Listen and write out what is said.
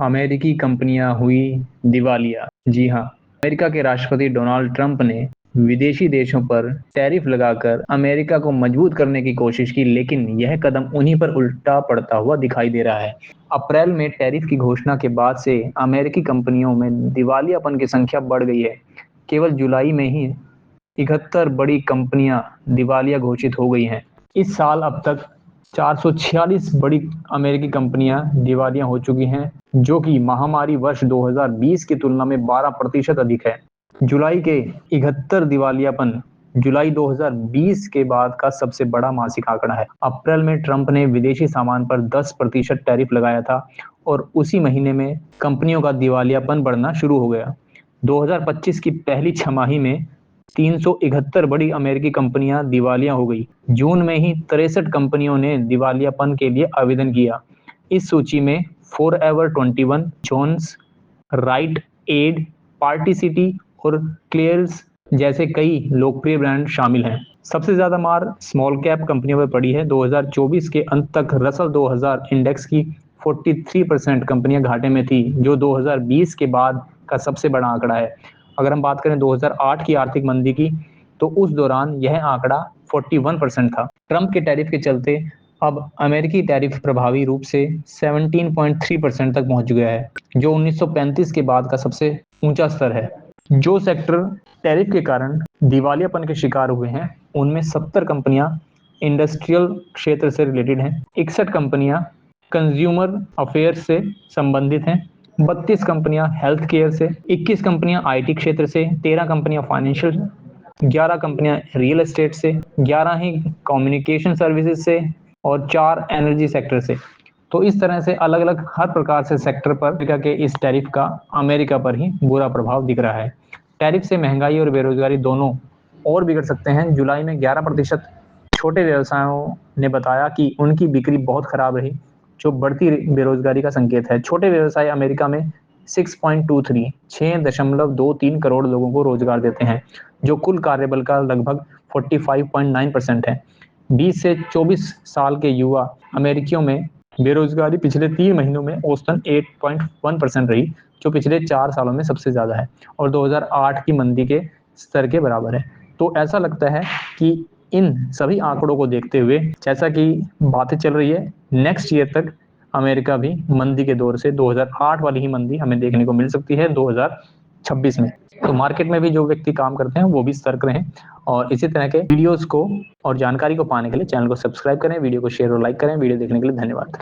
अमेरिकी कंपनियां हुई दिवालिया। जी हाँ, अमेरिका के राष्ट्रपति डोनाल्ड ट्रंप ने विदेशी देशों पर टैरिफ लगाकर अमेरिका को मजबूत करने की कोशिश की, लेकिन यह कदम उन्हीं पर उल्टा पड़ता हुआ दिखाई दे रहा है। अप्रैल में टैरिफ की घोषणा के बाद से अमेरिकी कंपनियों में दिवालियापन की संख्या बढ़ गई है। केवल जुलाई में ही 71 बड़ी कंपनियां दिवालिया घोषित हो गई हैं। इस साल अब तक 446 बड़ी अमेरिकी कंपनियां दिवालिया हो चुकी हैं, जो कि महामारी वर्ष 2020 की तुलना में 12% अधिक है। जुलाई के 71 दिवालियापन जुलाई 2020 के बाद का सबसे बड़ा मासिक आंकड़ा है। अप्रैल में ट्रंप ने विदेशी सामान पर 10% टैरिफ लगाया था और उसी महीने में कंपनियों का दिवालियापन बढ़ना शुरू हो गया। 2025 की पहली छमाही में 371 बड़ी अमेरिकी कंपनियां दिवालिया हो गई। जून में ही 63 कंपनियों ने दिवालियापन के लिए आवेदन किया। इस सूची में Forever 21, Jones, Rite Aid, Party City और क्लेयर्स जैसे कई लोकप्रिय ब्रांड शामिल हैं। सबसे ज्यादा मार स्मॉल कैप कंपनियों पर पड़ी है। 2024 के अंत तक रसल 2000 इंडेक्स की 43% कंपनियां घाटे में थी, जो 2020 के बाद का सबसे बड़ा आंकड़ा है। अगर हम बात करें 2008 की आर्थिक मंदी की, तो उस दौरान यह आंकड़ा 41% था। ट्रंप के टैरिफ के चलते अब अमेरिकी टैरिफ प्रभावी रूप से 17.3% तक पहुंच गया है, जो 1935 के बाद का सबसे ऊंचा स्तर है। जो सेक्टर टैरिफ के कारण दिवालियापन के शिकार हुए हैं, उनमें 70 कंपनियां इंडस्ट्रियल क्षेत्र से रिलेटेड हैं, 61 कंपनियां कंज्यूमर अफेयर्स से संबंधित हैं, 32 कंपनियां हेल्थ केयर से, 21 कंपनियां आईटी क्षेत्र से, 13 कंपनियां फाइनेंशियल, 11 कंपनियां रियल एस्टेट से, 11 ही कम्युनिकेशन सर्विसेज से और 4 एनर्जी सेक्टर से। तो इस तरह से अलग अलग हर प्रकार से सेक्टर पर अमेरिका के इस टैरिफ का अमेरिका पर ही बुरा प्रभाव दिख रहा है। टैरिफ से महंगाई और बेरोजगारी दोनों और बिगड़ सकते हैं। जुलाई में 11% छोटे व्यवसायों ने बताया कि उनकी बिक्री बहुत खराब रही, जो बढ़ती बेरोजगारी का संकेत है। छोटे व्यवसाय अमेरिका में 6.23 करोड़ लोगों को रोजगार देते हैं, जो कुल कार्यबल का लगभग 45.9% है। 20 से 24 साल के युवा अमेरिकियों में बेरोजगारी पिछले 3 महीनों में औसतन 8.1% रही, जो पिछले 4 सालों में सबसे ज्यादा है और 2008 की मंदी के स्तर के बराबर है। तो ऐसा लगता है कि इन सभी आंकड़ों को देखते हुए, जैसा कि बातें चल रही है, नेक्स्ट ईयर तक अमेरिका भी मंदी के दौर से 2008 वाली ही मंदी हमें देखने को मिल सकती है 2026 में। तो मार्केट में भी जो व्यक्ति काम करते हैं वो भी सतर्क रहें और इसी तरह के वीडियोस को और जानकारी को पाने के लिए चैनल को सब्सक्राइब करें, वीडियो को शेयर और लाइक करें। वीडियो देखने के लिए धन्यवाद।